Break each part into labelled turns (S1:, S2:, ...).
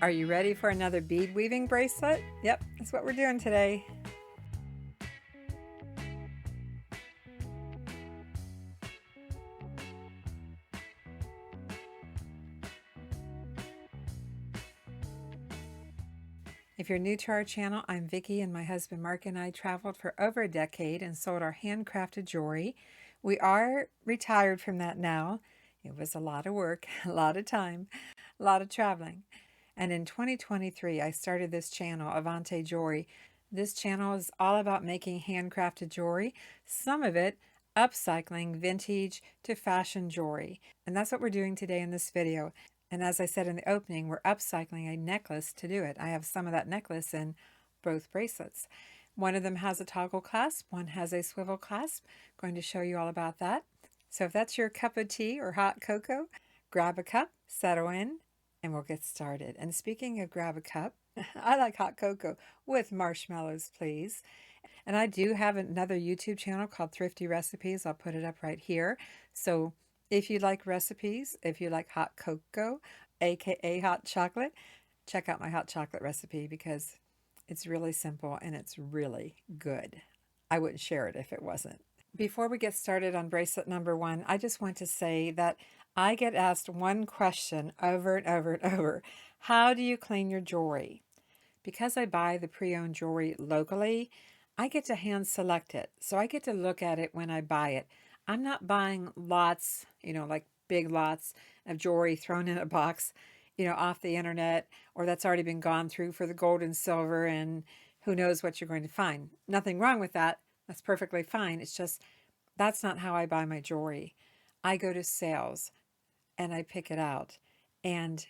S1: Are you ready for another bead weaving bracelet? Yep, that's what we're doing today. If you're new to our channel, I'm Vicki, and my husband Mark and I traveled for over a decade and sold our handcrafted jewelry. We are retired from that now. It was a lot of work, a lot of time, a lot of traveling. And in 2023, I started this channel, Avante Jewelry. This channel is all about making handcrafted jewelry, some of it upcycling vintage to fashion jewelry. And that's what we're doing today in this video. And as I said in the opening, we're upcycling a necklace to do it. I have some of that necklace in both bracelets. One of them has a toggle clasp, one has a swivel clasp. I'm going to show you all about that. So if that's your cup of tea or hot cocoa, grab a cup, settle in, and we'll get started. And speaking of grab a cup, I like hot cocoa with marshmallows, please. And I do have another YouTube channel called Thrifty Recipes. I'll put it up right here. So if you like recipes, if you like hot cocoa, aka hot chocolate, check out my hot chocolate recipe because it's really simple and it's really good. I wouldn't share it if it wasn't. Before we get started on bracelet number 1, I just want to say that I get asked one question over and over and over. How do you clean your jewelry? Because I buy the pre-owned jewelry locally, I get to hand select it. So I get to look at it when I buy it. I'm not buying lots, like big lots of jewelry thrown in a box, off the internet, or that's already been gone through for the gold and silver, and who knows what you're going to find. Nothing wrong with that. That's perfectly fine. It's just that's not how I buy my jewelry. I go to sales and I pick it out, and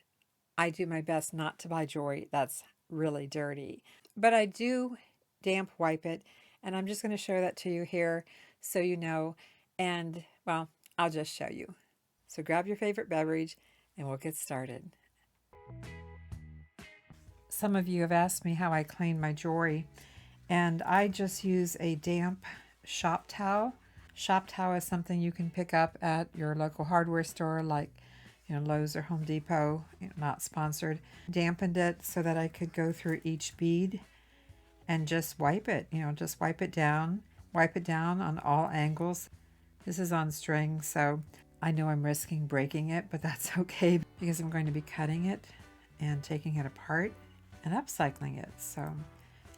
S1: I do my best not to buy jewelry that's really dirty. But I do damp wipe it, and I'm just going to show that to you here so you know. And, well, I'll just show you. So grab your favorite beverage and we'll get started. Some of you have asked me how I clean my jewelry, and I just use a damp shop towel. Shop towel is something you can pick up at your local hardware store like Lowe's or Home Depot, not sponsored. Dampened it so that I could go through each bead and just wipe it, just wipe it down on all angles. This is on string, so I know I'm risking breaking it, but that's okay because I'm going to be cutting it and taking it apart and upcycling it. So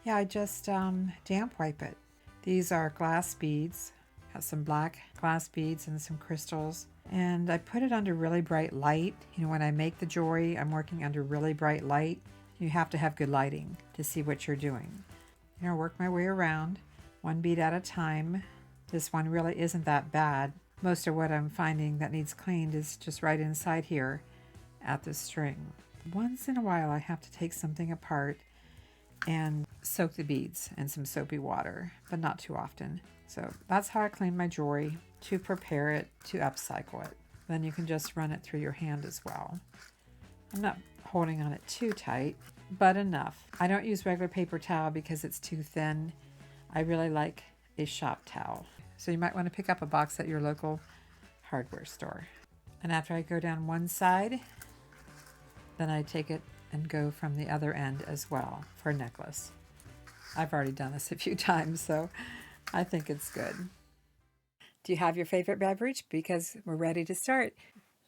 S1: yeah, I just damp wipe it. These are glass beads. Got some black glass beads and some crystals. And I put it under really bright light. When I make the jewelry, I'm working under really bright light. You have to have good lighting to see what you're doing. Work my way around, one bead at a time. This one really isn't that bad. Most of what I'm finding that needs cleaned is just right inside here at the string. Once in a while, I have to take something apart and soak the beads in some soapy water, but not too often. So that's how I clean my jewelry to prepare it to upcycle it. Then you can just run it through your hand as well. I'm not holding on it too tight, but enough. I don't use regular paper towel because it's too thin. I really like a shop towel. So you might want to pick up a box at your local hardware store. And after I go down one side, then I take it and go from the other end as well for a necklace. I've already done this a few times, so I think it's good. Do you have your favorite beverage? Because we're ready to start.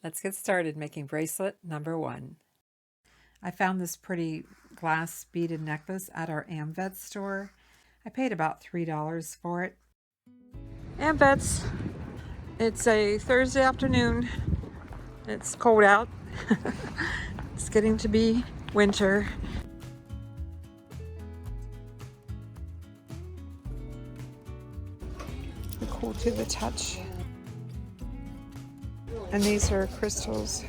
S1: Let's get started making bracelet number 1. I found this pretty glass beaded necklace at our Avante store. I paid about $3 for it. Avante. It's a Thursday afternoon. It's cold out. It's getting to be winter. They're cool to the touch. And these are crystals.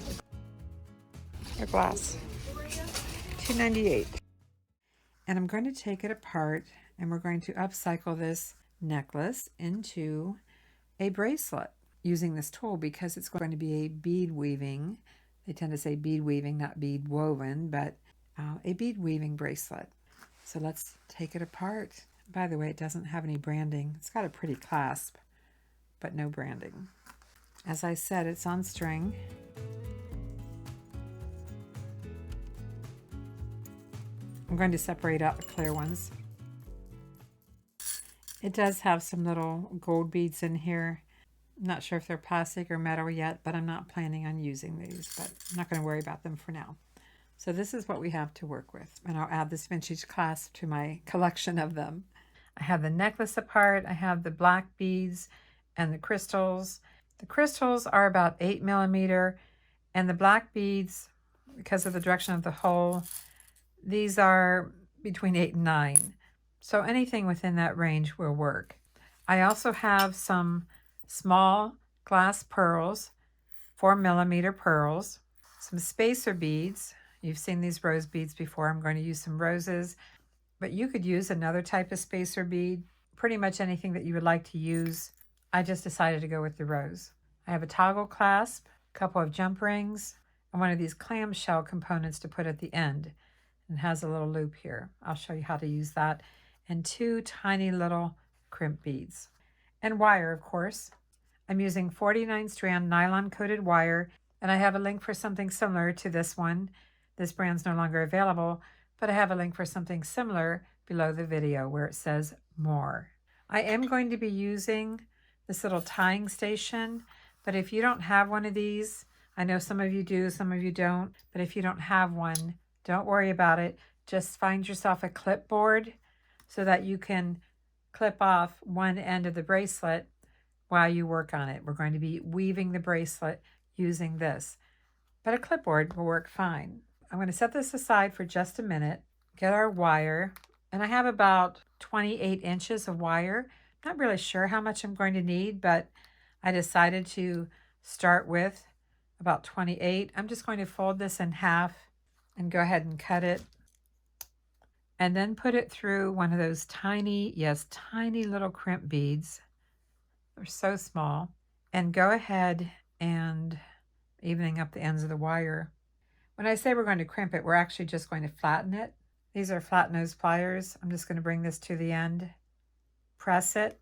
S1: They're glass. $2.98. And I'm going to take it apart and we're going to upcycle this necklace into a bracelet using this tool because it's going to be a bead weaving. They tend to say bead weaving, not bead woven, but a bead weaving bracelet. So let's take it apart. By the way, it doesn't have any branding. It's got a pretty clasp, but no branding. As I said, it's on string. I'm going to separate out the clear ones. It does have some little gold beads in here. I'm not sure if they're plastic or metal yet, but I'm not planning on using these, but I'm not going to worry about them for now. So this is what we have to work with, and I'll add this vintage clasp to my collection of them. I have the necklace apart, I have the black beads and the crystals. The crystals are about 8mm, and the black beads, because of the direction of the hole, these are between 8 and 9. So anything within that range will work. I also have some small glass pearls, 4mm pearls, some spacer beads. You've seen these rose beads before. I'm going to use some roses, but you could use another type of spacer bead, pretty much anything that you would like to use. I just decided to go with the rose. I have a toggle clasp, a couple of jump rings, and one of these clamshell components to put at the end. It has a little loop here. I'll show you how to use that. And 2 tiny little crimp beads. And wire, of course. I'm using 49 strand nylon coated wire, and I have a link for something similar to this one. This brand's no longer available, but I have a link for something similar below the video where it says more. I am going to be using this little tying station, but if you don't have one of these, I know some of you do, some of you don't, but if you don't have one, don't worry about it. Just find yourself a clipboard so that you can clip off one end of the bracelet while you work on it. We're going to be weaving the bracelet using this, but a clipboard will work fine. I'm going to set this aside for just a minute, get our wire, and I have about 28 inches of wire. Not really sure how much I'm going to need, but I decided to start with about 28. I'm just going to fold this in half and go ahead and cut it, and then put it through one of those tiny, yes, tiny little crimp beads. They're so small. And go ahead and evening up the ends of the wire. When I say we're going to crimp it, we're actually just going to flatten it. These are flat nose pliers. I'm just going to bring this to the end, press it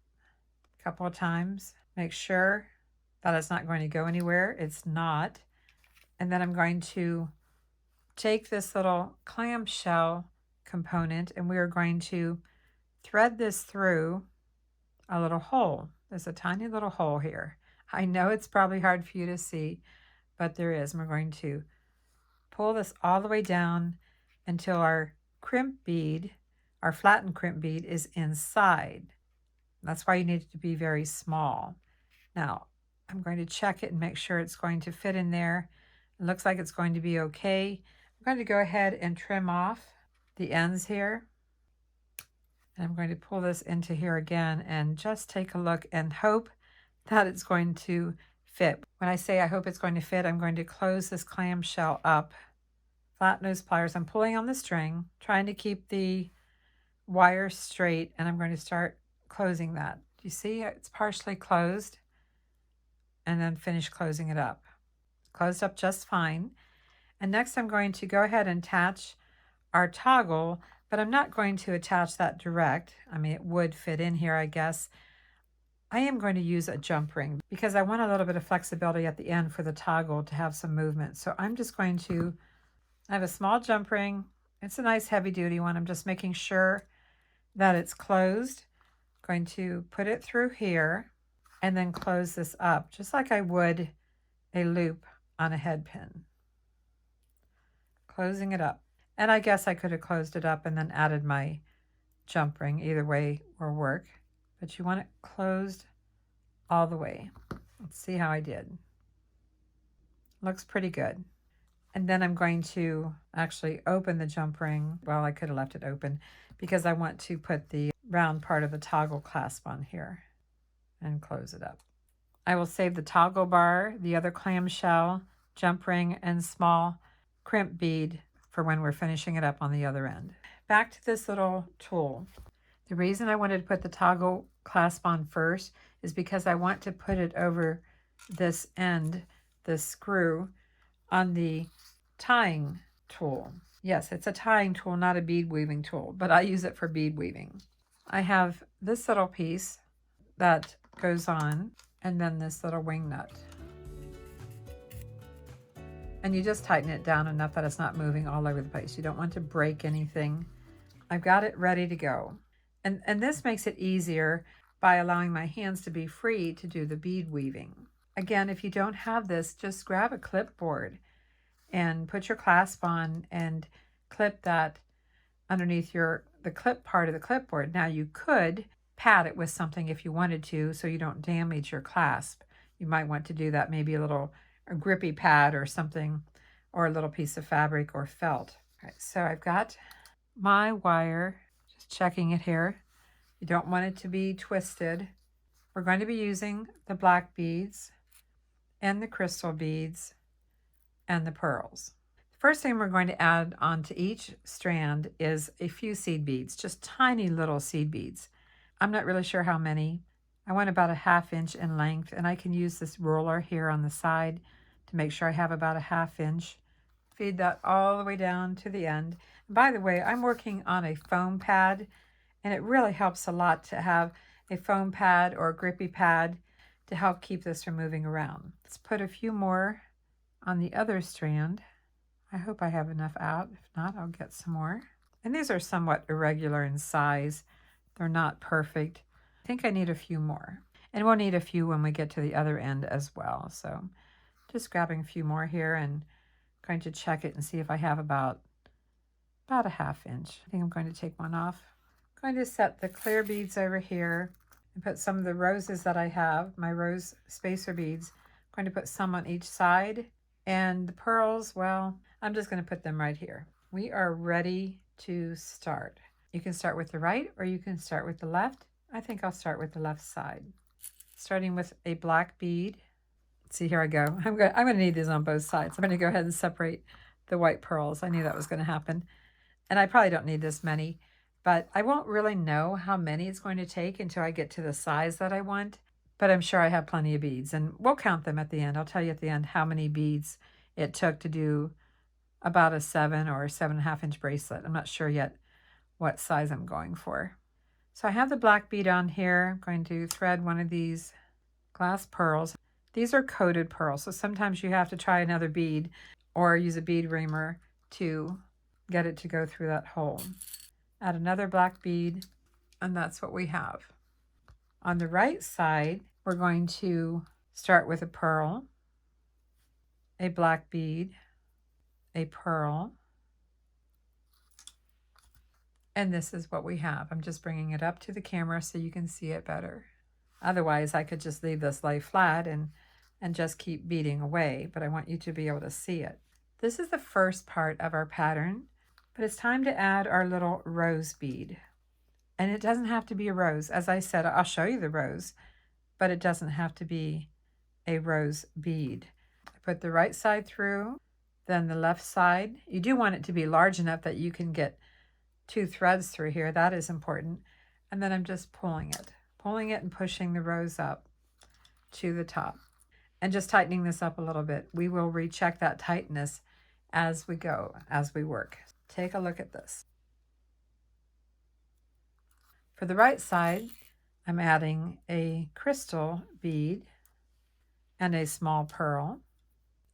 S1: a couple of times, make sure that it's not going to go anywhere. It's not. And then I'm going to take this little clamshell component, and we are going to thread this through a little hole. There's a tiny little hole here. I know it's probably hard for you to see, but there is. And we're going to pull this all the way down until our crimp bead, our flattened crimp bead, is inside. That's why you need it to be very small. Now, I'm going to check it and make sure it's going to fit in there. It looks like it's going to be okay. I'm going to go ahead and trim off the ends here. And I'm going to pull this into here again and just take a look and hope that it's going to fit. When I say I hope it's going to fit, I'm going to close this clamshell up. Flat nose pliers, I'm pulling on the string, trying to keep the wire straight, and I'm going to start closing that. Do you see it's partially closed? And then finish closing it up. Closed up just fine. And next I'm going to go ahead and attach our toggle, but I'm not going to attach that direct. I mean, it would fit in here, I guess. I am going to use a jump ring because I want a little bit of flexibility at the end for the toggle to have some movement. So I'm just going to, I have a small jump ring. It's a nice heavy duty one. I'm just making sure that it's closed. I'm going to put it through here and then close this up just like I would a loop on a head pin. Closing it up. And I guess I could have closed it up and then added my jump ring. Either way will work. But you want it closed all the way. Let's see how I did. Looks pretty good. And then I'm going to actually open the jump ring. Well, I could have left it open because I want to put the round part of the toggle clasp on here and close it up. I will save the toggle bar, the other clamshell, jump ring, and small crimp bead for when we're finishing it up on the other end. Back to this little tool. The reason I wanted to put the toggle clasp on first is because I want to put it over this end, this screw, on the tying tool. Yes, it's a tying tool, not a bead weaving tool, but I use it for bead weaving. I have this little piece that goes on, and then this little wing nut. And you just tighten it down enough that it's not moving all over the place. You don't want to break anything. I've got it ready to go. And this makes it easier by allowing my hands to be free to do the bead weaving. Again, if you don't have this, just grab a clipboard and put your clasp on and clip that underneath the clip part of the clipboard. Now you could pad it with something if you wanted to so you don't damage your clasp. You might want to do that, maybe a grippy pad or something, or a little piece of fabric or felt. All right, so I've got my wire, just checking it here. You don't want it to be twisted. We're going to be using the black beads and the crystal beads and the pearls. The first thing we're going to add onto each strand is a few seed beads, just tiny little seed beads. I'm not really sure how many. I want about a 1/2 inch in length, and I can use this ruler here on the side to make sure I have about a 1/2 inch. Feed that all the way down to the end. By the way, I'm working on a foam pad, and it really helps a lot to have a foam pad or a grippy pad to help keep this from moving around. Let's put a few more on the other strand. I hope I have enough out. If not, I'll get some more. And these are somewhat irregular in size. They're not perfect. I think I need a few more. And we'll need a few when we get to the other end as well. So just grabbing a few more here and going to check it and see if I have about a 1/2 inch. I think I'm going to take one off. I'm going to set the clear beads over here and put some of the roses that I have, my rose spacer beads. I'm going to put some on each side. And the pearls, well, I'm just going to put them right here. We are ready to start. You can start with the right or you can start with the left. I think I'll start with the left side. Starting with a black bead. See, here I go. I'm going to need these on both sides. I'm going to go ahead and separate the white pearls. I knew that was going to happen. And I probably don't need this many, but I won't really know how many it's going to take until I get to the size that I want. But I'm sure I have plenty of beads, and we'll count them at the end. I'll tell you at the end how many beads it took to do about a 7 or 7.5 inch bracelet. I'm not sure yet what size I'm going for. So I have the black bead on here. I'm going to thread one of these glass pearls. These are coated pearls, so sometimes you have to try another bead or use a bead reamer to get it to go through that hole. Add another black bead, and that's what we have. On the right side, we're going to start with a pearl, a black bead, a pearl, and this is what we have. I'm just bringing it up to the camera so you can see it better. Otherwise, I could just leave this lay flat and just keep beading away, but I want you to be able to see it. This is the first part of our pattern, but it's time to add our little rose bead. And it doesn't have to be a rose. As I said, I'll show you the rose, but it doesn't have to be a rose bead. I put the right side through, then the left side. You do want it to be large enough that you can get 2 threads through here. That is important. And then I'm just pulling it and pushing the rose up to the top and just tightening this up a little bit. We will recheck that tightness as we go, as we work. Take a look at this. For the right side, I'm adding a crystal bead and a small pearl.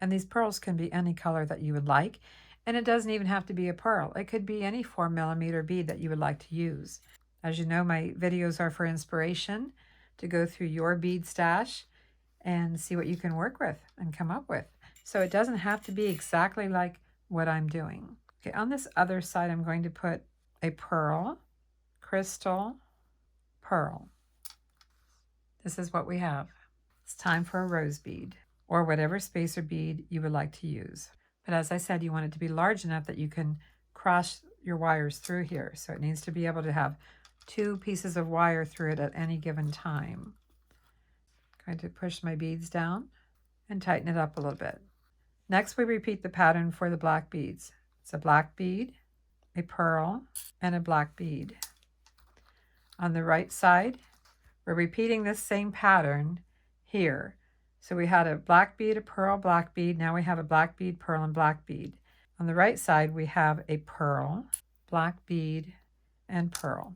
S1: And these pearls can be any color that you would like. And it doesn't even have to be a pearl. It could be any 4mm bead that you would like to use. As you know, my videos are for inspiration to go through your bead stash and see what you can work with and come up with. So it doesn't have to be exactly like what I'm doing. Okay, on this other side, I'm going to put a pearl, crystal, pearl. This is what we have. It's time for a rose bead or whatever spacer bead you would like to use. But as I said, you want it to be large enough that you can cross your wires through here. So it needs to be able to have 2 pieces of wire through it at any given time. I'm going to push my beads down and tighten it up a little bit. Next, we repeat the pattern for the black beads. It's a black bead, a pearl, and a black bead. On the right side, we're repeating this same pattern here. So we had a black bead, a pearl, black bead. Now we have a black bead, pearl, and black bead. On the right side, we have a pearl, black bead, and pearl.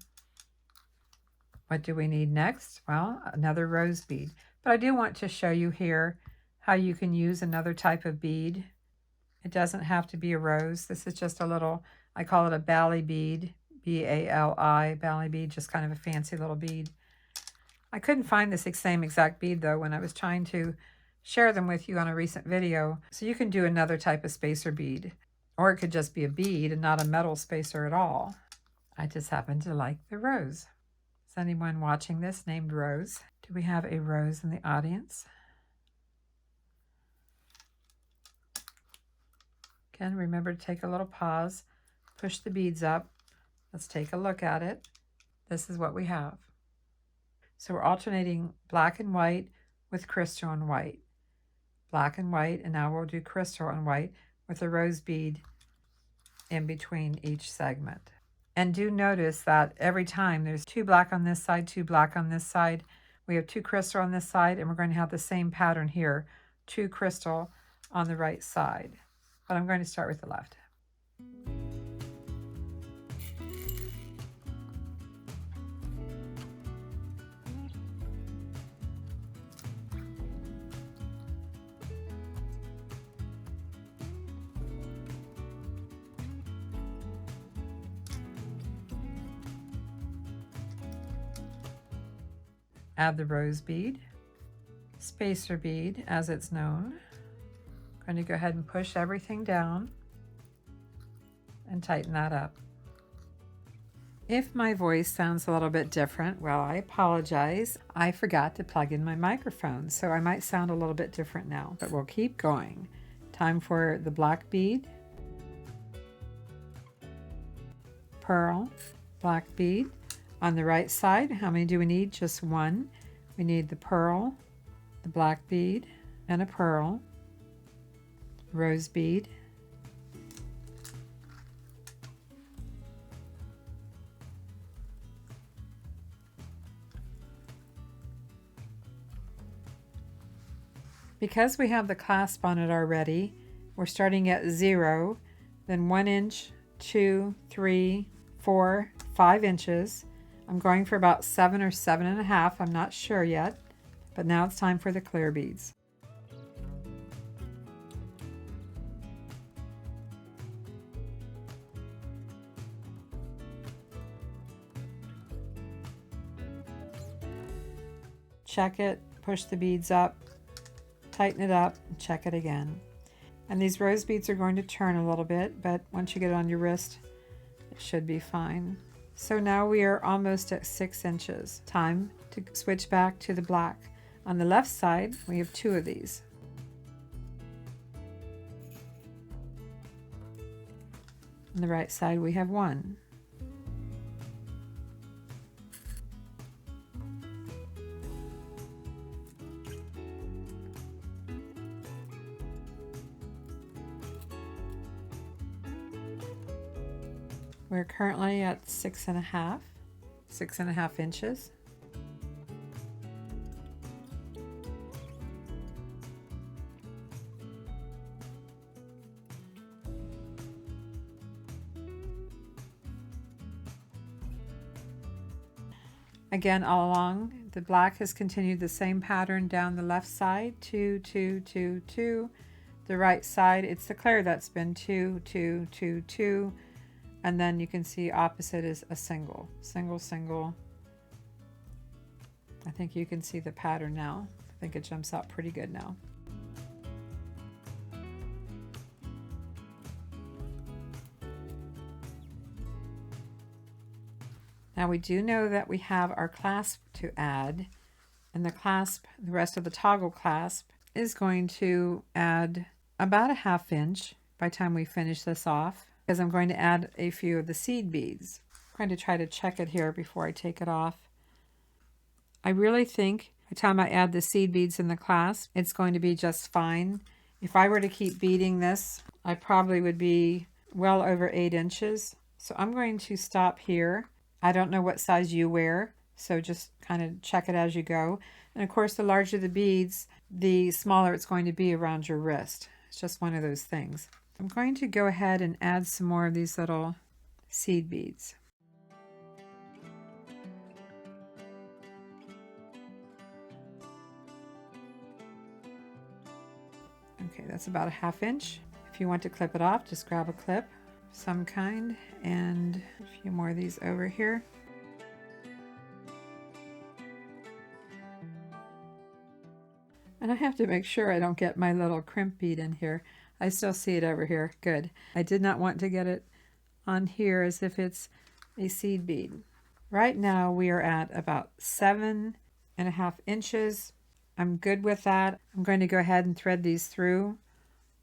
S1: What do we need next? Well, another rose bead. But I do want to show you here how you can use another type of bead. It doesn't have to be a rose. This is just a little, I call it a bally bead, B-A-L-I, Bali bead, just kind of a fancy little bead. I couldn't find this same exact bead though when I was trying to share them with you on a recent video. So you can do another type of spacer bead, or it could just be a bead and not a metal spacer at all. I just happen to like the rose. Is anyone watching this named Rose? Do we have a Rose in the audience? Again, remember to take a little pause, push the beads up. Let's take a look at it. This is what we have. So we're alternating black and white with crystal and white. Black and white, and now we'll do crystal and white with a rose bead in between each segment. And do notice that every time there's 2 black on this side, 2 black on this side. We have 2 crystal on this side, and we're going to have the same pattern here, 2 crystal on the right side. But I'm going to start with the left. Add the rose bead, spacer bead as it's known. I'm going to go ahead and push everything down and tighten that up. If my voice sounds a little bit different, well, I apologize. I forgot to plug in my microphone, so I might sound a little bit different now, but we'll keep going. Time for the black bead, pearl, black bead. On the right side, how many do we need? Just 1. We need the pearl, the black bead, and a pearl, rose bead, because we have the clasp on it already, we're starting at 0, then 1 inch, 2, 3, 4, 5 inches. I'm going for about 7 or 7.5, I'm not sure yet, but now it's time for the clear beads. Check it, push the beads up, tighten it up, and check it again. And these rose beads are going to turn a little bit, but once you get it on your wrist, it should be fine. So now we are almost at 6 inches. Time to switch back to the black. On the left side, we have 2 of these. On the right side, we have 1. We're currently at 6.5 inches. Again, all along, the black has continued the same pattern down the left side, 2, 2, 2, 2. The right side, it's the clear that's been 2, 2, 2, 2. And then you can see opposite is a single, single, single. I think you can see the pattern now. I think it jumps out pretty good now. Now we do know that we have our clasp to add, and the clasp, the rest of the toggle clasp, is going to add about 1/2 inch by the time we finish this off, because I'm going to add a few of the seed beads. I'm going to try to check it here before I take it off. I really think by the time I add the seed beads in the clasp, it's going to be just fine. If I were to keep beading this, I probably would be well over 8 inches. So I'm going to stop here. I don't know what size you wear, so just kind of check it as you go. And of course, the larger the beads, the smaller it's going to be around your wrist. It's just one of those things. I'm going to go ahead and add some more of these little seed beads. Okay, that's about 1/2 inch. If you want to clip it off, just grab a clip, some kind, and a few more of these over here. And I have to make sure I don't get my little crimp bead in here. I still see it over here. Good. I did not want to get it on here as if it's a seed bead. Right now we are at about 7.5 inches. I'm good with that. I'm going to go ahead and thread these through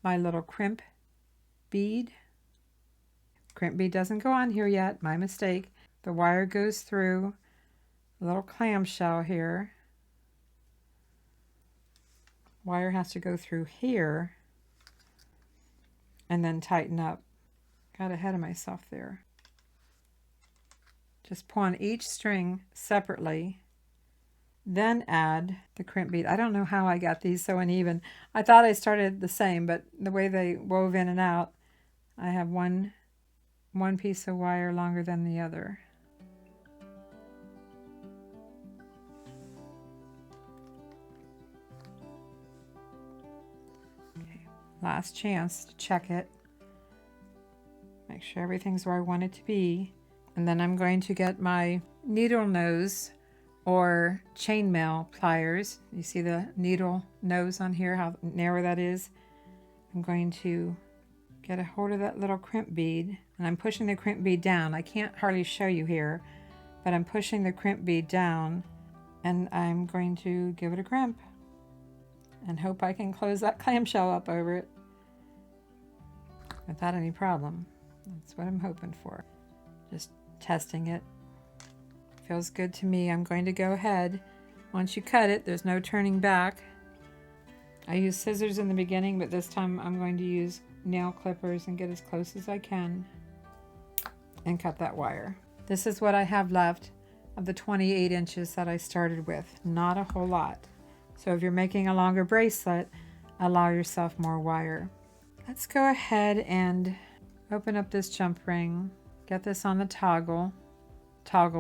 S1: my little crimp bead. Crimp bead doesn't go on here yet, my mistake. The wire goes through a little clamshell here. Wire has to go through here and then tighten up. Got ahead of myself there. Just pull on each string separately, then add the crimp bead. I don't know how I got these so uneven. I thought I started the same, but the way they wove in and out, I have one piece of wire longer than the other. Okay, last chance to check it. Make sure everything's where I want it to be. And then I'm going to get my needle nose or chainmail pliers. You see the needle nose on here, how narrow that is? I'm going to get a hold of that little crimp bead, and I'm pushing the crimp bead down. I can't hardly show you here, but I'm pushing the crimp bead down, and I'm going to give it a crimp and hope I can close that clamshell up over it without any problem. That's what I'm hoping for. Just testing it. Feels good to me. I'm going to go ahead. Once you cut it, there's no turning back. I used scissors in the beginning, but this time I'm going to use nail clippers and get as close as I can and cut that wire. This is what I have left of the 28 inches that I started with. Not a whole lot. So if you're making a longer bracelet, allow yourself more wire. Let's go ahead and open up this jump ring. Get this on the toggle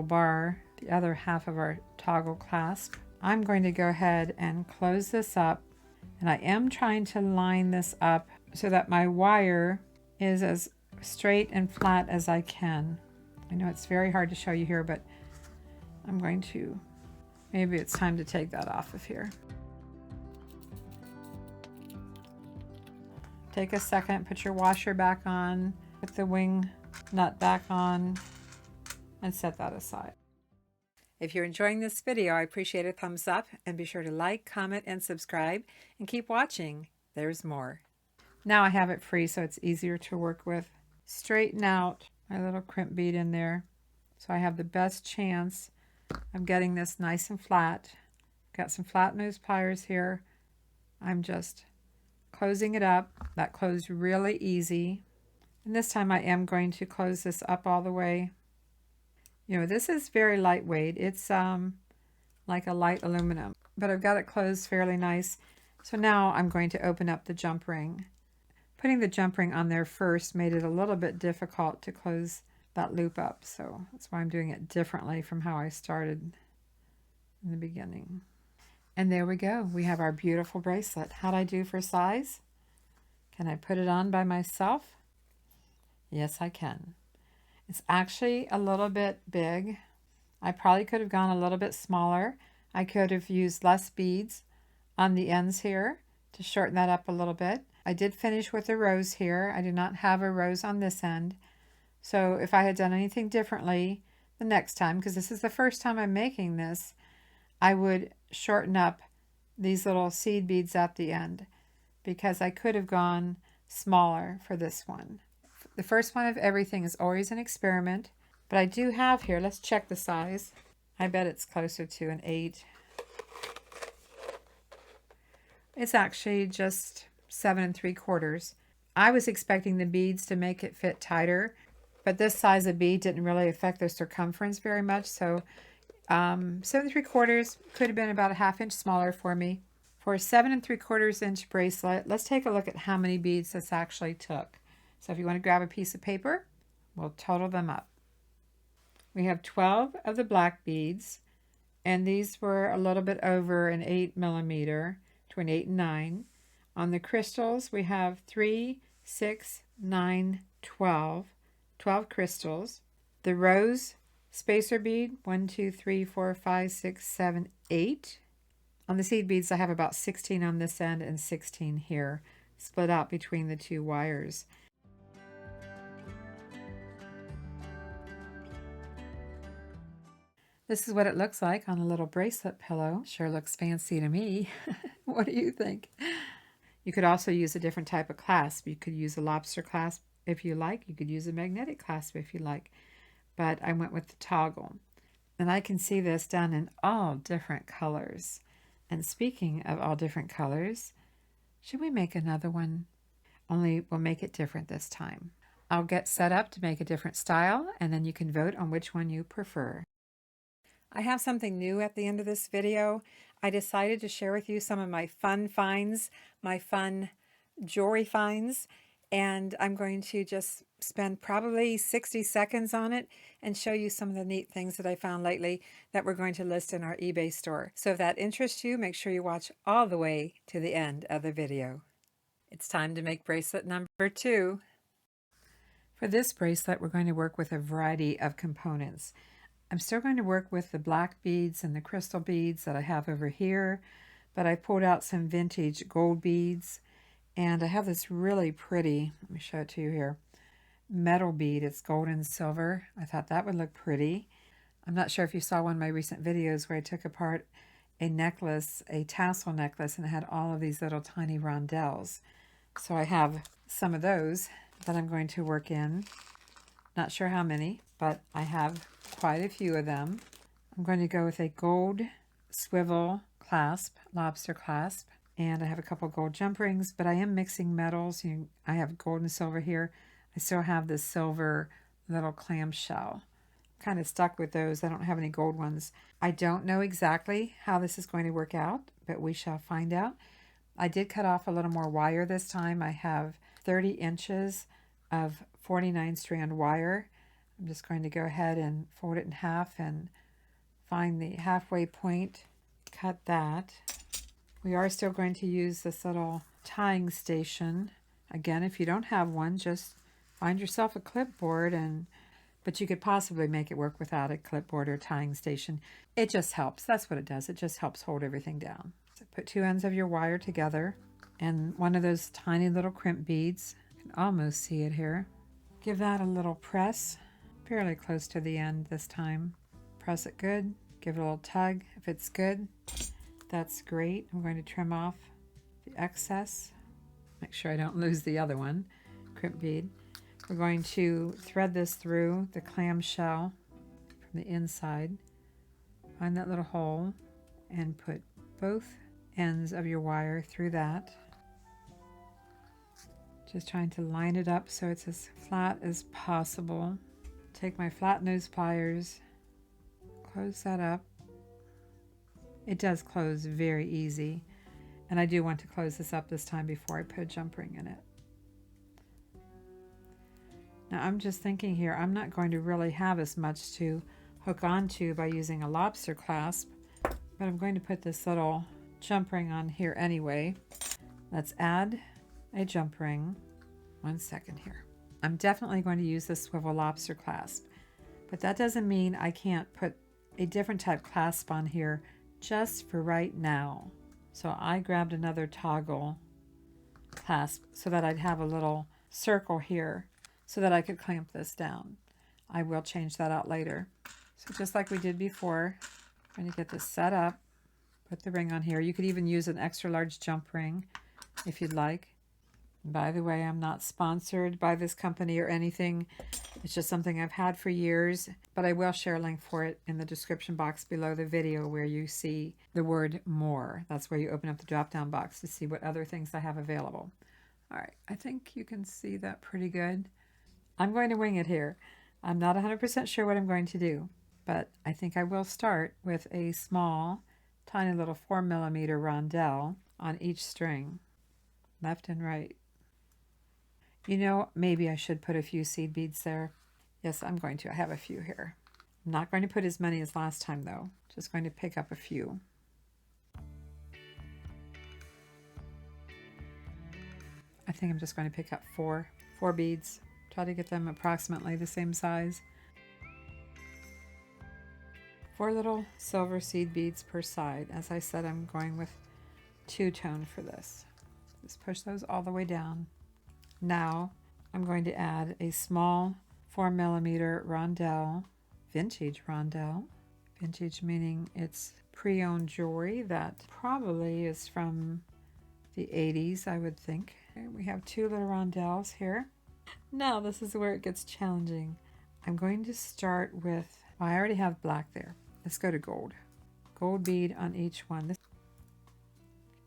S1: bar, the other half of our toggle clasp. I'm going to go ahead and close this up, and I am trying to line this up so that my wire is as straight and flat as I can. I know it's very hard to show you here, but I'm going to, maybe it's time to take that off of here. Take a second, put your washer back on, put the wing nut back on, and set that aside. If you're enjoying this video, I appreciate a thumbs up, and be sure to like, comment, and subscribe, and keep watching. There's more. Now I have it free so it's easier to work with. Straighten out my little crimp bead in there so I have the best chance of getting this nice and flat. Got some flat nose pliers here. I'm just closing it up. That closed really easy. And this time I am going to close this up all the way. You know, this is very lightweight. It's like a light aluminum, but I've got it closed fairly nice. So now I'm going to open up the jump ring. Putting the jump ring on there first made it a little bit difficult to close that loop up. So that's why I'm doing it differently from how I started in the beginning. And there we go. We have our beautiful bracelet. How'd I do for size? Can I put it on by myself? Yes, I can. It's actually a little bit big. I probably could have gone a little bit smaller. I could have used less beads on the ends here to shorten that up a little bit. I did finish with a rose here. I do not have a rose on this end. So if I had done anything differently the next time, because this is the first time I'm making this, I would shorten up these little seed beads at the end, because I could have gone smaller for this one. The first one of everything is always an experiment, but I do have here, let's check the size. I bet it's closer to an 8. It's actually just 7 3/4. I was expecting the beads to make it fit tighter, but this size of bead didn't really affect the circumference very much, so 7 3/4 could have been about a 1/2 inch smaller for me. For a 7 3/4 inch bracelet, let's take a look at how many beads this actually took. So if you want to grab a piece of paper, we'll total them up. We have 12 of the black beads, and these were a little bit over an 8 millimeter, between 8 and 9. On the crystals, we have 3, 6, 9, 12. 12 crystals, the rose spacer bead, 1, 2, 3, 4, 5, 6, 7, 8. On the seed beads, I have about 16 on this end and 16 here, split out between the two wires. This is what it looks like on a little bracelet pillow. Sure looks fancy to me. What do you think? You could also use a different type of clasp. You could use a lobster clasp if you like. You could use a magnetic clasp if you like. But I went with the toggle. And I can see this done in all different colors. And speaking of all different colors, should we make another one? Only we'll make it different this time. I'll get set up to make a different style, and then you can vote on which one you prefer. I have something new at the end of this video. I decided to share with you some of my fun finds, my fun jewelry finds, and I'm going to just spend probably 60 seconds on it and show you some of the neat things that I found lately that we're going to list in our eBay store. So if that interests you, make sure you watch all the way to the end of the video. It's time to make bracelet number 2. For this bracelet, we're going to work with a variety of components. I'm still going to work with the black beads and the crystal beads that I have over here, but I pulled out some vintage gold beads, and I have this really pretty, let me show it to you here, metal bead. It's gold and silver. I thought that would look pretty. I'm not sure if you saw one of my recent videos where I took apart a necklace, a tassel necklace, and it had all of these little tiny rondelles. So I have some of those that I'm going to work in. Not sure how many, but I have quite a few of them. I'm going to go with a gold swivel clasp, lobster clasp, and I have a couple gold jump rings, but I am mixing metals. I have gold and silver here. I still have this silver little clamshell. Kind of stuck with those. I don't have any gold ones. I don't know exactly how this is going to work out, but we shall find out. I did cut off a little more wire this time. I have 30 inches of 49 strand wire. I'm just going to go ahead and fold it in half and find the halfway point, cut that. We are still going to use this little tying station. Again, if you don't have one, just find yourself a clipboard, but you could possibly make it work without a clipboard or tying station. It just helps. That's what it does. It just helps hold everything down. So put two ends of your wire together and one of those tiny little crimp beads. You can almost see it here. Give that a little press, fairly close to the end this time. Press it good. Give it a little tug. If it's good, that's great. I'm going to trim off the excess. Make sure I don't lose the other one, crimp bead. We're going to thread this through the clamshell from the inside. Find that little hole and put both ends of your wire through that. Just trying to line it up so it's as flat as possible. Take my flat nose pliers, close that up. It does close very easy, and I do want to close this up this time before I put a jump ring in it. Now I'm just thinking here, I'm not going to really have as much to hook onto by using a lobster clasp, but I'm going to put this little jump ring on here anyway. Let's add a jump ring. 1 second here. I'm definitely going to use the swivel lobster clasp, but that doesn't mean I can't put a different type clasp on here just for right now. So I grabbed another toggle clasp so that I'd have a little circle here so that I could clamp this down. I will change that out later. So just like we did before, I'm going to get this set up, put the ring on here. You could even use an extra large jump ring if you'd like. By the way, I'm not sponsored by this company or anything. It's just something I've had for years, but I will share a link for it in the description box below the video where you see the word more. That's where you open up the drop-down box to see what other things I have available. All right, I think you can see that pretty good. I'm going to wing it here. I'm not 100% sure what I'm going to do, but I think I will start with a small, tiny little 4mm rondelle on each string, left and right. You know, maybe I should put a few seed beads there. Yes, I'm going to. I have a few here. I'm not going to put as many as last time, though. Just going to pick up a few. I think I'm just going to pick up four beads Try to get them approximately the same size. 4 little silver seed beads per side. As I said, I'm going with 2-tone for this. Just push those all the way down. Now I'm going to add a small 4mm rondelle, vintage rondelle. Vintage meaning it's pre-owned jewelry that probably is from the 80s, I would think. Okay, we have 2 little rondelles here. Now this is where it gets challenging. I'm going to start with, I already have black there. Let's go to gold. Gold bead on each one.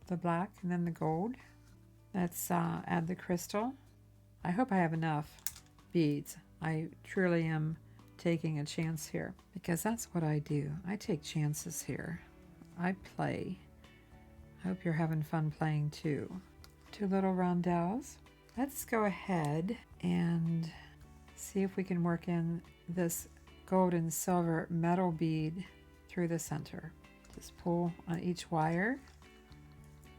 S1: The black and then the gold. Let's add the crystal. I hope I have enough beads. I truly am taking a chance here because that's what I do. I take chances here. I play. I hope you're having fun playing too. 2 little rondelles. Let's go ahead and see if we can work in this gold and silver metal bead through the center. Just pull on each wire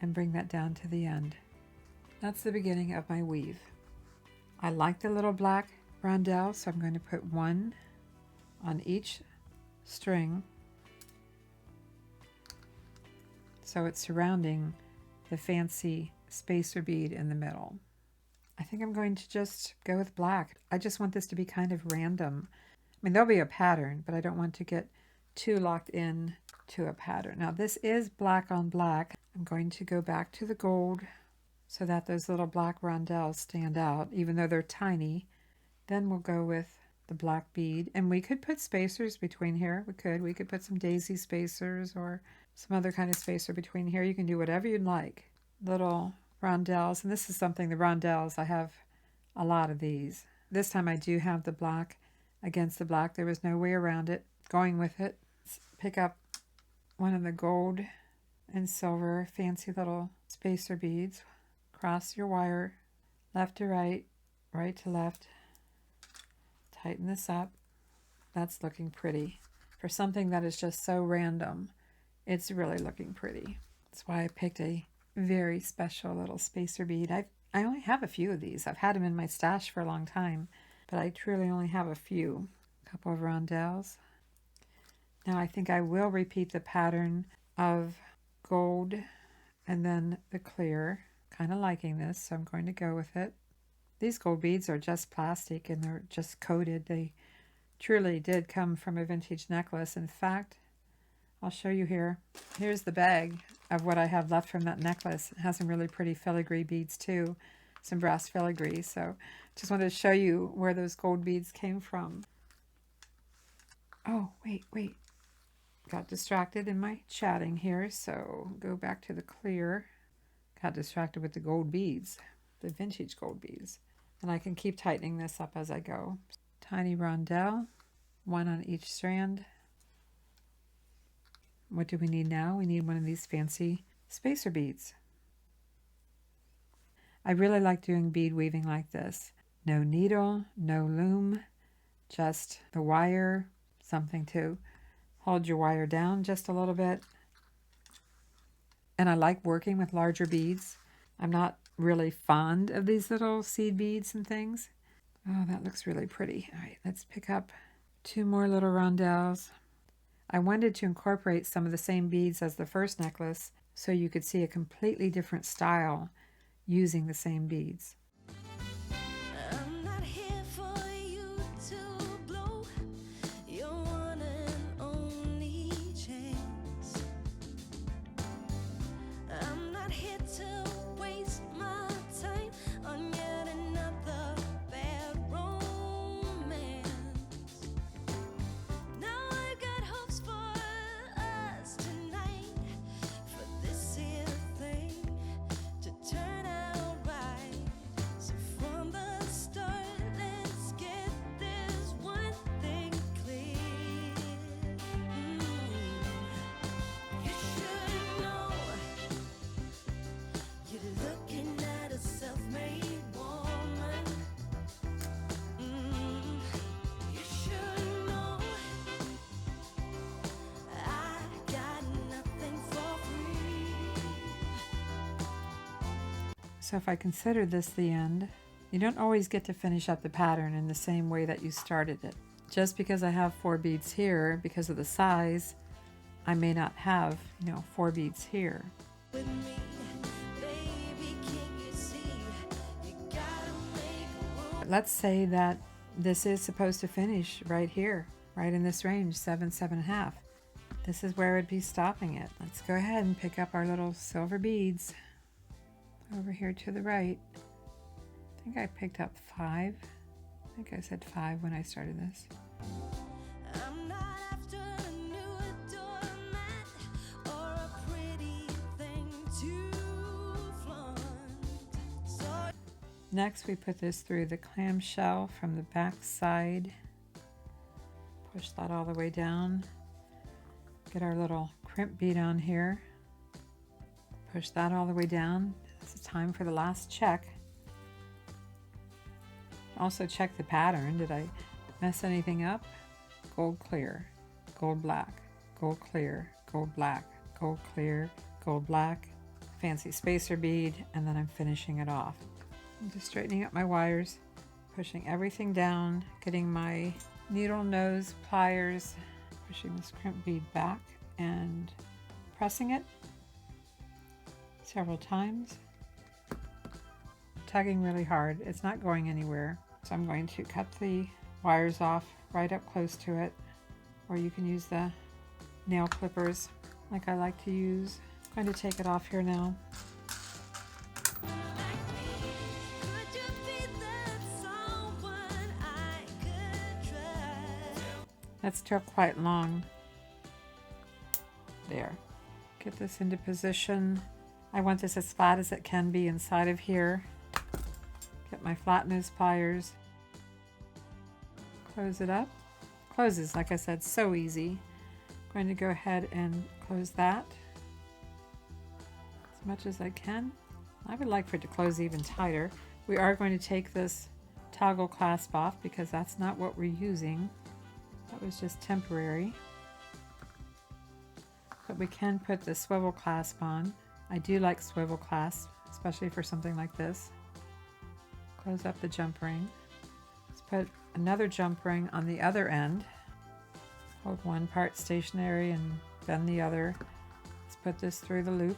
S1: and bring that down to the end. That's the beginning of my weave. I like the little black rondelle, so I'm going to put 1 on each string so it's surrounding the fancy spacer bead in the middle. I think I'm going to just go with black. I just want this to be kind of random. I mean, there'll be a pattern, but I don't want to get too locked in to a pattern. Now this is black on black. I'm going to go back to the gold so that those little black rondelles stand out, even though they're tiny. Then we'll go with the black bead, and we could put spacers between here. We could put some daisy spacers or some other kind of spacer between here. You can do whatever you'd like. Little rondelles, and this is something, the rondelles, I have a lot of these. This time I do have the black against the black. There was no way around it. Going with it. Let's pick up one of the gold and silver fancy little spacer beads. Cross your wire left to right, right to left. Tighten this up. That's looking pretty. For something that is just so random, it's really looking pretty. That's why I picked a very special little spacer bead. I only have a few of these. I've had them in my stash for a long time, but I truly only have a few. A couple of rondelles. Now I think I will repeat the pattern of gold and then the clear. Kind of liking this, so I'm going to go with it. These gold beads are just plastic and they're just coated. They truly did come from a vintage necklace. In fact, I'll show you here. Here's the bag of what I have left from that necklace. It has some really pretty filigree beads too, some brass filigree. So just wanted to show you where those gold beads came from. Oh, wait. Got distracted in my chatting here, so go back to the clear. Got distracted with the gold beads, the vintage gold beads. And I can keep tightening this up as I go. Tiny rondelle, 1 on each strand. What do we need now? We need one of these fancy spacer beads. I really like doing bead weaving like this. No needle, no loom, just the wire, something to hold your wire down just a little bit. And I like working with larger beads. I'm not really fond of these little seed beads and things. Oh, that looks really pretty. All right, let's pick up 2 more little rondelles. I wanted to incorporate some of the same beads as the first necklace so you could see a completely different style using the same beads. So if I consider this the end, You don't always get to finish up the pattern in the same way that you started it. Just because I have 4 beads here, because of the size, I may not have, 4 beads here. Let's say that this is supposed to finish right here, right in this range, 7, 7.5. This is where I'd be stopping it. Let's go ahead and pick up our little silver beads over here to the right. I think I picked up 5. I think I said 5 when I started this. Next, we put this through the clamshell from the back side. Push that all the way down. Get our little crimp bead on here. Push that all the way down. It's time for the last check. Also check the pattern. Did I mess anything up? Gold clear, gold black, gold clear, gold black, gold clear, gold black, fancy spacer bead, and then I'm finishing it off. I'm just straightening up my wires, pushing everything down, getting my needle nose pliers, pushing this crimp bead back and pressing it several times, tugging really hard. It's not going anywhere. So I'm going to cut the wires off right up close to it, or you can use the nail clippers like I like to use. I'm going to take it off here now. That's still quite long. There. Get this into position. I want this as flat as it can be inside of here. Get my flat nose pliers. Close it up. Closes, like I said, so easy. I'm going to go ahead and close that as much as I can. I would like for it to close even tighter. We are going to take this toggle clasp off because that's not what we're using. That was just temporary. But we can put the swivel clasp on. I do like swivel clasp, especially for something like this. Close up the jump ring. Let's put another jump ring on the other end. Hold one part stationary and bend the other. Let's put this through the loop.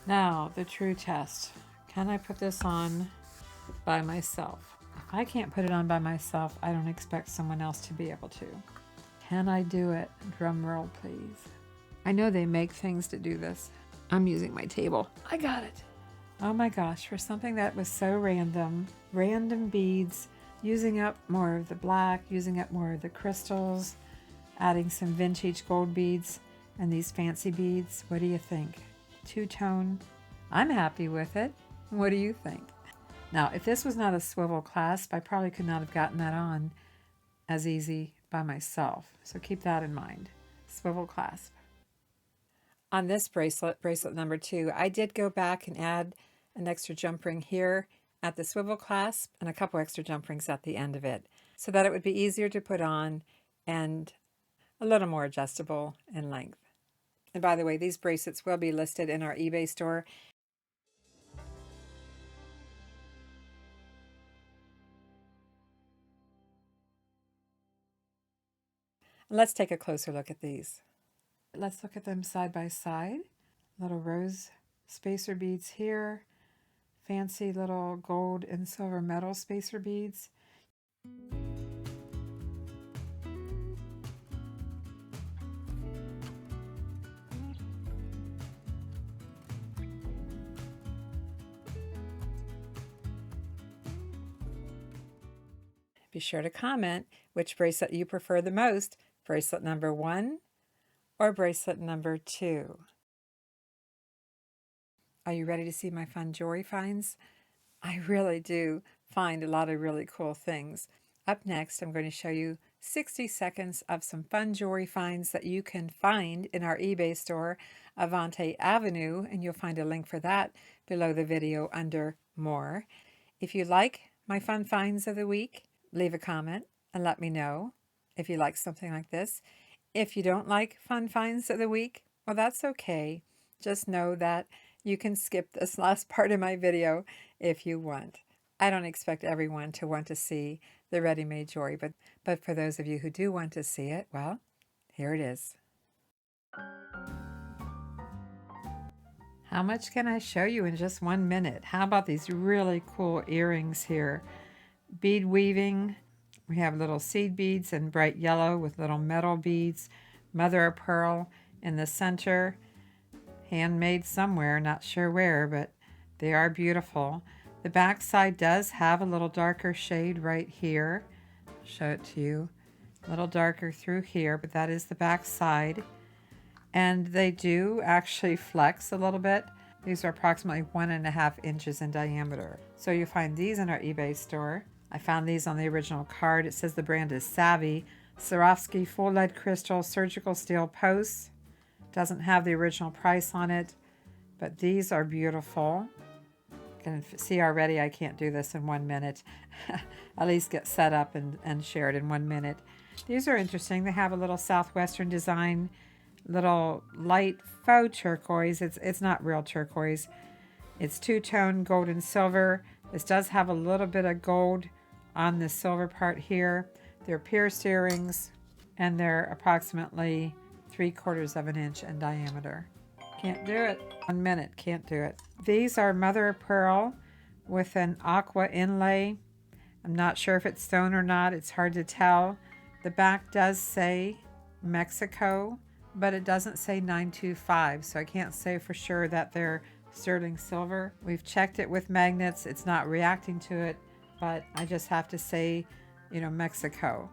S1: Now, the true test. Can I put this on by myself? If I can't put it on by myself, I don't expect someone else to be able to. Can I do it? Drum roll, please. I know they make things to do this. I'm using my table. I got it. Oh my gosh, for something that was so random beads, using up more of the black, using up more of the crystals, adding some vintage gold beads and these fancy beads. What do you think? Two-tone. I'm happy with it. What do you think? Now, if this was not a swivel clasp, I probably could not have gotten that on as easy by myself. So keep that in mind. Swivel clasp. On this bracelet, bracelet number 2, I did go back and add an extra jump ring here at the swivel clasp and a couple extra jump rings at the end of it so that it would be easier to put on and a little more adjustable in length. And by the way, these bracelets will be listed in our eBay store. Let's take a closer look at these. Let's look at them side by side. Little rose spacer beads here. Fancy little gold and silver metal spacer beads. Be sure to comment which bracelet you prefer the most, bracelet number 1 or bracelet number 2. Are you ready to see my fun jewelry finds? I really do find a lot of really cool things. Up next, I'm going to show you 60 seconds of some fun jewelry finds that you can find in our eBay store, Avante Avenue, and you'll find a link for that below the video under More. If you like my fun finds of the week, leave a comment and let me know if you like something like this. If you don't like fun finds of the week, well, that's okay. Just know that You can skip this last part of my video if you want. I don't expect everyone to want to see the ready-made jewelry, but for those of you who do want to see it, well, here it is. How much can I show you in just 1 minute? How about these really cool earrings here? Bead weaving. We have little seed beads in bright yellow with little metal beads. Mother of pearl in the center. Handmade somewhere, not sure where, but they are beautiful. The back side does have a little darker shade right here. I'll show it to you. A little darker through here, but that is the back side. And they do actually flex a little bit. These are approximately 1.5 inches in diameter. So you find these in our eBay store. I found these on the original card. It says the brand is Savvy. Swarovski full lead crystal surgical steel posts. Doesn't have the original price on it, but these are beautiful. You can see already I can't do this in 1 minute. At least get set up and share it in 1 minute. These are interesting. They have a little southwestern design, little light faux turquoise. It's not real turquoise. It's two-tone gold and silver. This does have a little bit of gold on the silver part here. They're pierced earrings, and they're approximately 3/4 of an inch in diameter. Can't do it. 1 minute, can't do it. These are mother of pearl with an aqua inlay. I'm not sure if it's stone or not. It's hard to tell. The back does say Mexico, but it doesn't say 925, so I can't say for sure that they're sterling silver. We've checked it with magnets. It's not reacting to it, but I just have to say, Mexico.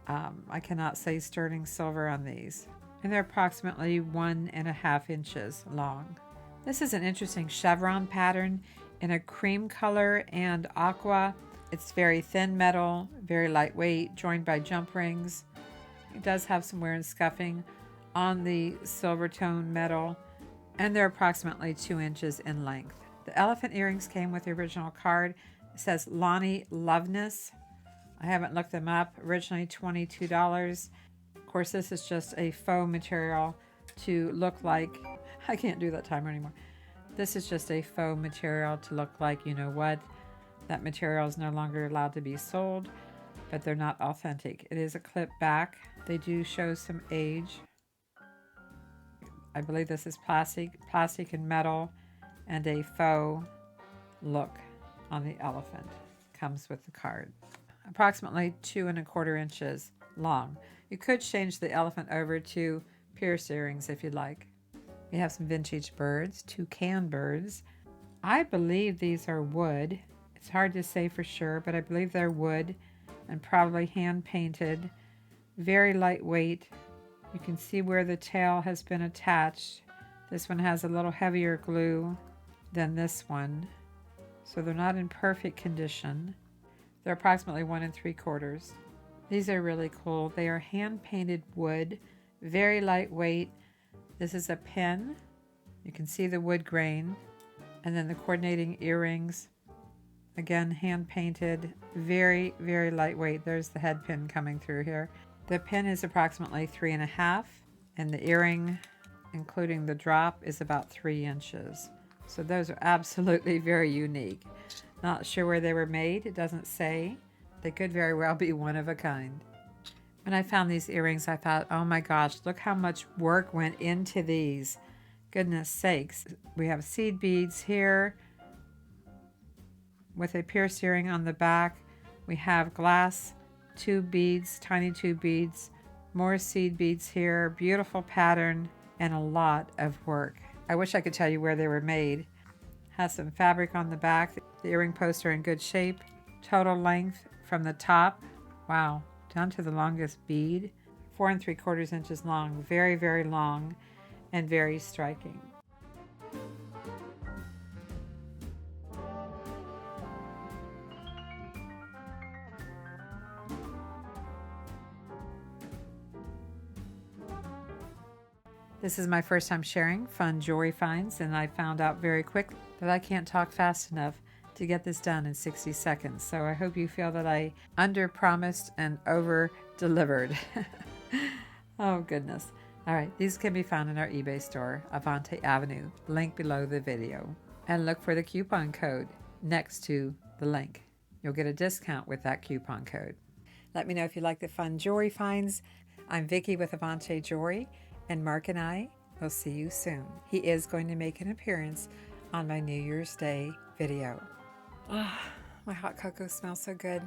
S1: I cannot say sterling silver on these. And they're approximately 1.5 inches long. This is an interesting chevron pattern in a cream color and aqua. It's very thin metal, very lightweight, joined by jump rings. It does have some wear and scuffing on the silver tone metal, and they're approximately 2 inches in length. The elephant earrings came with the original card. It says Lonnie Loveness. I haven't looked them up. Originally $22. Of course, this is just a faux material to look like, I can't do that timer anymore. This is just a faux material to look like, you know what, that material is no longer allowed to be sold, but they're not authentic. It is a clip back. They do show some age. I believe this is plastic and metal, and a faux look on the elephant. Comes with the card. Approximately 2.25 inches long. You could change the elephant over to pierced earrings if you'd like. We have some vintage birds, toucan birds. I believe these are wood. It's hard to say for sure, but I believe they're wood and probably hand painted. Very lightweight. You can see where the tail has been attached. This one has a little heavier glue than this one, so they're not in perfect condition. They're approximately 1 3/4. These are really cool. They are hand painted wood, very lightweight. This is a pin. You can see the wood grain, and then the coordinating earrings. Again, hand painted, very, very lightweight. There's the head pin coming through here. The pin is approximately 3.5, and the earring, including the drop, is about 3 inches. So those are absolutely very unique. Not sure where they were made. It doesn't say. They could very well be one of a kind. When I found these earrings, I thought, oh my gosh, look how much work went into these. Goodness sakes. We have seed beads here with a pierced earring on the back. We have glass tube beads, tiny tube beads, more seed beads here, beautiful pattern, and a lot of work. I wish I could tell you where they were made. Has some fabric on the back. The earring posts are in good shape. Total length from the top, wow, down to the longest bead, 4 3/4 inches long. Very, very long and very striking. This is my first time sharing fun jewelry finds, and I found out very quick that I can't talk fast enough to get this done in 60 seconds. So I hope you feel that I under-promised and over-delivered. Oh, goodness. All right, these can be found in our eBay store, Avante Avenue, link below the video. And look for the coupon code next to the link. You'll get a discount with that coupon code. Let me know if you like the fun jewelry finds. I'm Vicki with Avante Jewelry, and Mark and I will see you soon. He is going to make an appearance on my New Year's Day video. Ah, my hot cocoa smells so good.